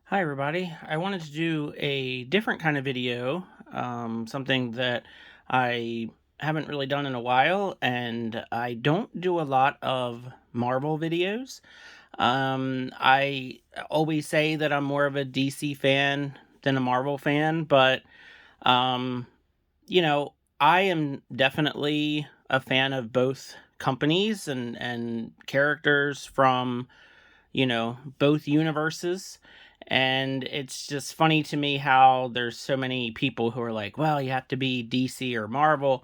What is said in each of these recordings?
Hi, everybody. I wanted to do a different kind of video, something that I haven't really done in a while, and I don't do a lot of Marvel videos. I always say that I'm more of a DC fan than a Marvel fan, but, um, you know, I am definitely a fan of both companies and characters from both universes. And it's just funny to me how there's so many people who are like, well, you have to be DC or Marvel.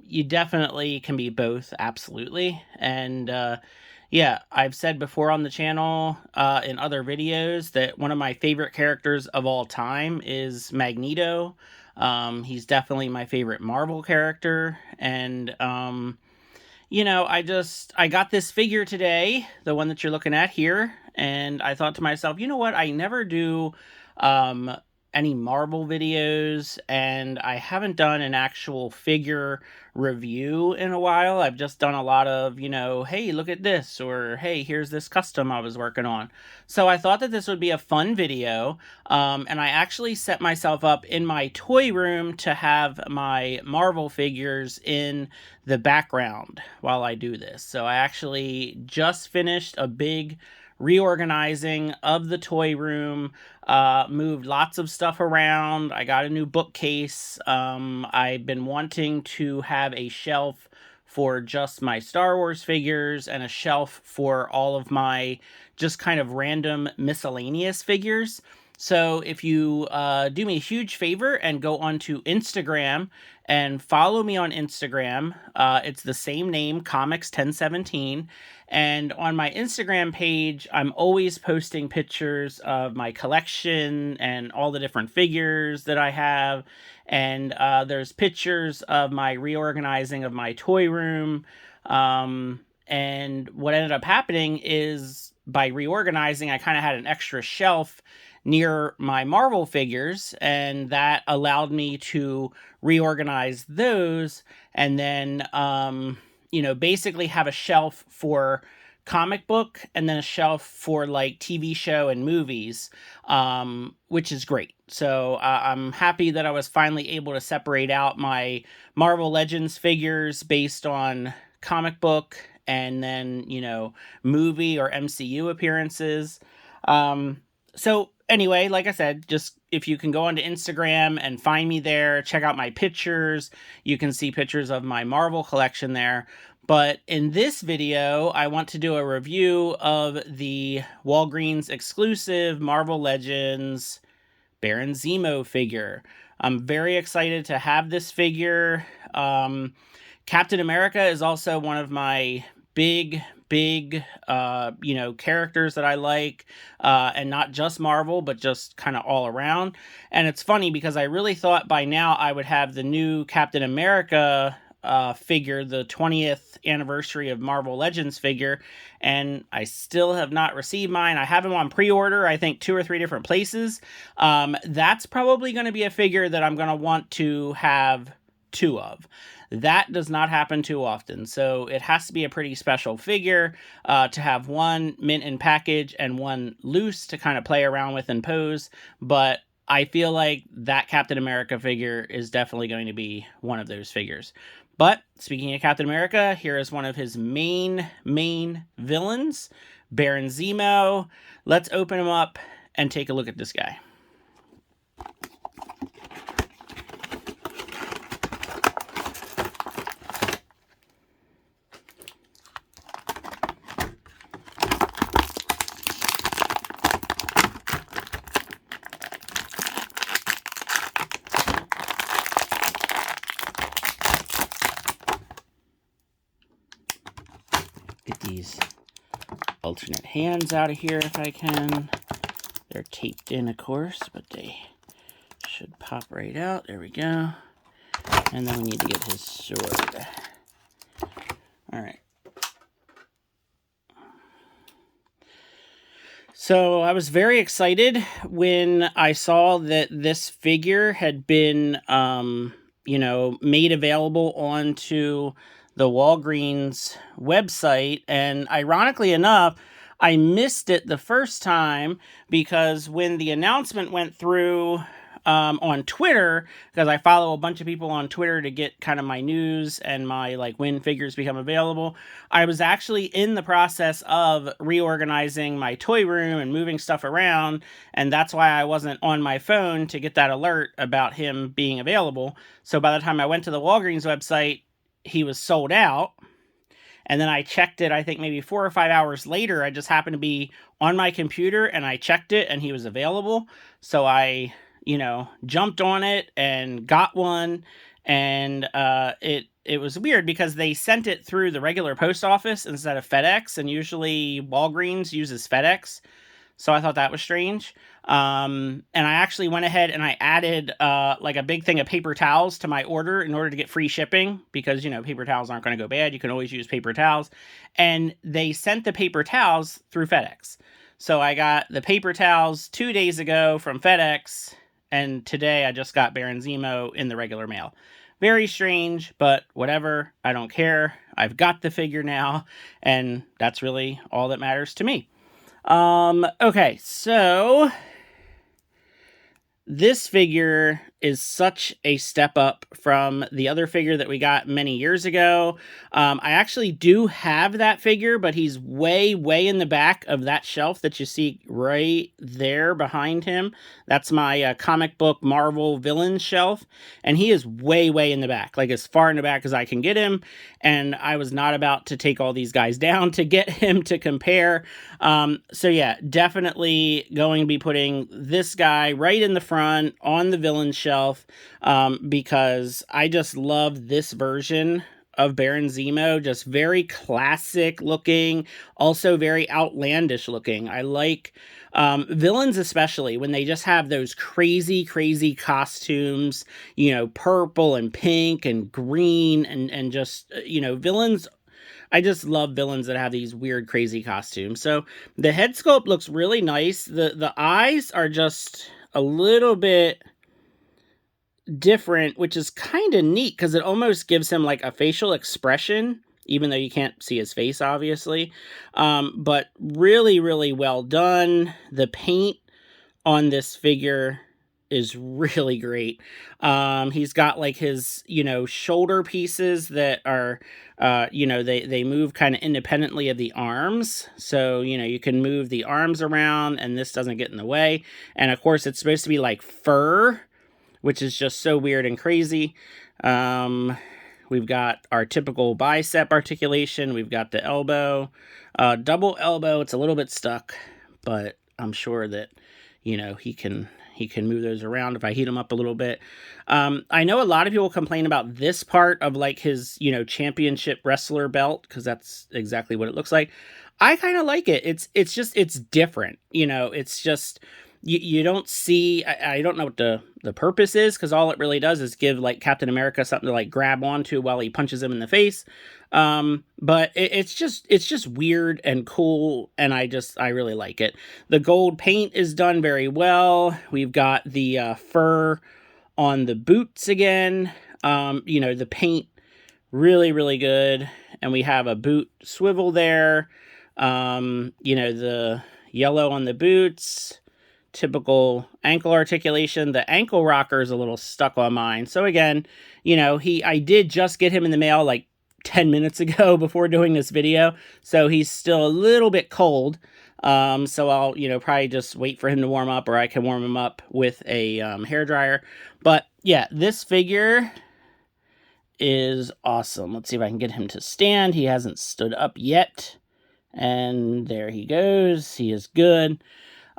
You definitely can be both, absolutely. And yeah, I've said before on the channel in other videos that one of my favorite characters of all time is Magneto. He's definitely my favorite Marvel character. And I got this figure today, the one that you're looking at here, and I thought to myself, you know what? I never do um any Marvel videos, and I haven't done an actual figure review in a while. I've just done a lot of, hey, look at this, or hey, here's this custom I was working on. So I thought that this would be a fun video, and I actually set myself up in my toy room to have my Marvel figures in the background while I do this. So I actually just finished a big reorganizing of the toy room, moved lots of stuff around. I got a new bookcase. I've been wanting to have a shelf for just my Star Wars figures and a shelf for all of my just kind of random miscellaneous figures. So if you do me a huge favor and go onto Instagram and follow me on Instagram, it's the same name, Comics 1017. And on my Instagram page, I'm always posting pictures of my collection and all the different figures that I have. And there's pictures of my reorganizing of my toy room. And what ended up happening is by reorganizing, I kind of had an extra shelf near my Marvel figures, and that allowed me to reorganize those and then basically have a shelf for comic book and then a shelf for like TV show and movies, which is great. So I'm happy that I was finally able to separate out my Marvel Legends figures based on comic book and then movie or MCU appearances. So anyway, like I said, just if you can go onto Instagram and find me there, check out my pictures. You can see pictures of my Marvel collection there. But in this video, I want to do a review of the Walgreens exclusive Marvel Legends Baron Zemo figure. I'm very excited to have this figure. Captain America is also one of my big characters that I like, and not just Marvel, but just kind of all around. And it's funny because I really thought by now I would have the new Captain America figure, the 20th anniversary of Marvel Legends figure, and I still have not received mine. I have them on pre-order, I think 2 or 3 different places. That's probably going to be a figure that I'm going to want to have 2 of. That does not happen too often, so it has to be a pretty special figure to have one mint in package and one loose to kind of play around with and pose. But I feel like that Captain America figure is definitely going to be one of those figures. But speaking of Captain America, here is one of his main villains, Baron Zemo. Let's open him up and take a look at this guy. Get these alternate hands out of here if I can. They're taped in, of course, but they should pop right out. There we go. And then we need to get his sword. Alright. So I was very excited when I saw that this figure had been, made available onto the Walgreens website. And ironically enough, I missed it the first time because when the announcement went through on Twitter, because I follow a bunch of people on Twitter to get kind of my news and my like when figures become available, I was actually in the process of reorganizing my toy room and moving stuff around, and that's why I wasn't on my phone to get that alert about him being available. So by the time I went to the Walgreens website, he was sold out. And then I checked it, I think maybe 4 or 5 hours later. I just happened to be on my computer and I checked it and he was available. So I, jumped on it and got one. And it was weird because they sent it through the regular post office instead of FedEx. And usually Walgreens uses FedEx. So I thought that was strange. And I actually went ahead and I added like a big thing of paper towels to my order in order to get free shipping because, paper towels aren't going to go bad. You can always use paper towels. And they sent the paper towels through FedEx. So I got the paper towels 2 days ago from FedEx. And today I just got Baron Zemo in the regular mail. Very strange, but whatever. I don't care. I've got the figure now. And that's really all that matters to me. Okay, so this figure is such a step up from the other figure that we got many years ago. I actually do have that figure, but he's way, way in the back of that shelf that you see right there behind him. That's my comic book Marvel villain shelf, and he is way, way in the back, like as far in the back as I can get him, and I was not about to take all these guys down to get him to compare. So yeah, definitely going to be putting this guy right in the front on the villain shelf. Because I just love this version of Baron Zemo, just very classic looking, also very outlandish looking. I like villains, especially when they just have those crazy, crazy costumes, purple and pink and green and just, villains. I just love villains that have these weird, crazy costumes. So the head sculpt looks really nice. The eyes are just a little bit different, which is kind of neat because it almost gives him like a facial expression, even though you can't see his face, obviously. But really, really well done. The paint on this figure is really great. He's got like his, shoulder pieces that are, they move kind of independently of the arms. So, you can move the arms around and this doesn't get in the way. And of course, it's supposed to be like fur, which is just so weird and crazy. We've got our typical bicep articulation. We've got the elbow, double elbow. It's a little bit stuck, but I'm sure that, he can move those around if I heat him up a little bit. I know a lot of people complain about this part of like his, championship wrestler belt, because that's exactly what it looks like. I kind of like it. It's different. It's just, you don't see, I don't know what the purpose is, because all it really does is give like Captain America something to like grab onto while he punches him in the face. But it's just weird and cool, and I really like it. The gold paint is done very well. We've got the fur on the boots again. The paint really, really good, and we have a boot swivel there. The yellow on the boots. Typical ankle articulation. The ankle rocker is a little stuck on mine. So again, I did just get him in the mail like 10 minutes ago before doing this video. So he's still a little bit cold. So I'll, probably just wait for him to warm up, or I can warm him up with a hairdryer. But yeah, this figure is awesome. Let's see if I can get him to stand. He hasn't stood up yet. And there he goes. He is good.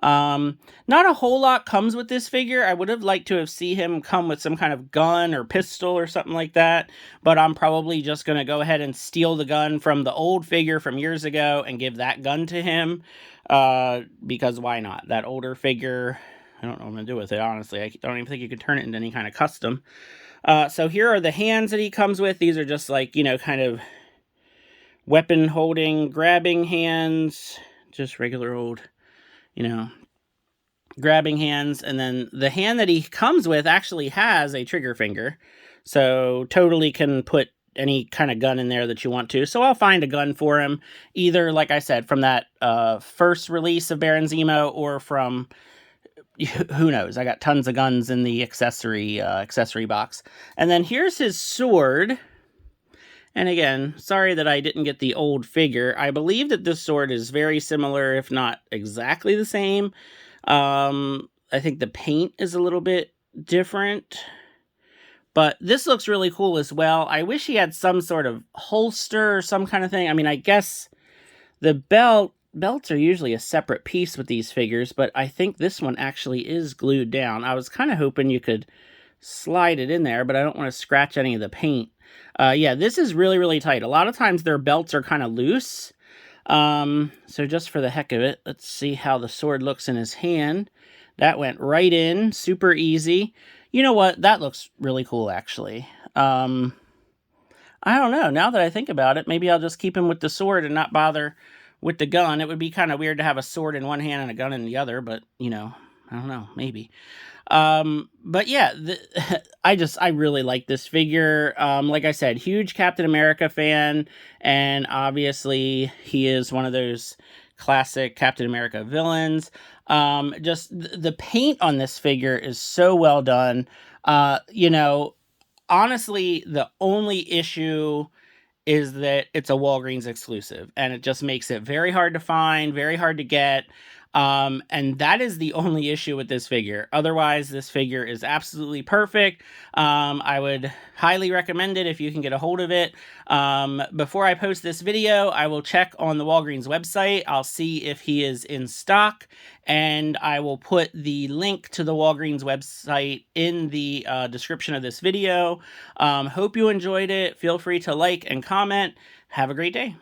Not a whole lot comes with this figure. I would have liked to have seen him come with some kind of gun or pistol or something like that, but I'm probably just going to go ahead and steal the gun from the old figure from years ago and give that gun to him, because why not? That older figure, I don't know what I'm going to do with it, honestly. I don't even think you could turn it into any kind of custom. So here are the hands that he comes with. These are just like, kind of weapon holding, grabbing hands, just regular old, grabbing hands. And then the hand that he comes with actually has a trigger finger, so totally can put any kind of gun in there that you want to. So I'll find a gun for him, either, like I said, from that first release of Baron Zemo, or from, who knows, I got tons of guns in the accessory box. And then here's his sword. And again, sorry that I didn't get the old figure. I believe that this sword is very similar, if not exactly the same. I think the paint is a little bit different, but this looks really cool as well. I wish he had some sort of holster or some kind of thing. I mean, I guess the belts are usually a separate piece with these figures, but I think this one actually is glued down. I was kind of hoping you could slide it in there, but I don't want to scratch any of the paint. Yeah, this is really, really tight. A lot of times their belts are kind of loose. So just for the heck of it, let's see how the sword looks in his hand. That went right in, super easy. You know what? That looks really cool, actually. I don't know. Now that I think about it, maybe I'll just keep him with the sword and not bother with the gun. It would be kind of weird to have a sword in one hand and a gun in the other, but, you know, I don't know, maybe. But yeah, I really like this figure. Like I said, huge Captain America fan, and obviously he is one of those classic Captain America villains. Just the paint on this figure is so well done. You know, honestly, the only issue is that it's a Walgreens exclusive, and it just makes it very hard to find, very hard to get. And that is the only issue with this figure. Otherwise, this figure is absolutely perfect. I would highly recommend it if you can get a hold of it. Before I post this video, I will check on the Walgreens website. I'll see if he is in stock, and I will put the link to the Walgreens website in the description of this video. Hope you enjoyed it. Feel free to like and comment. Have a great day.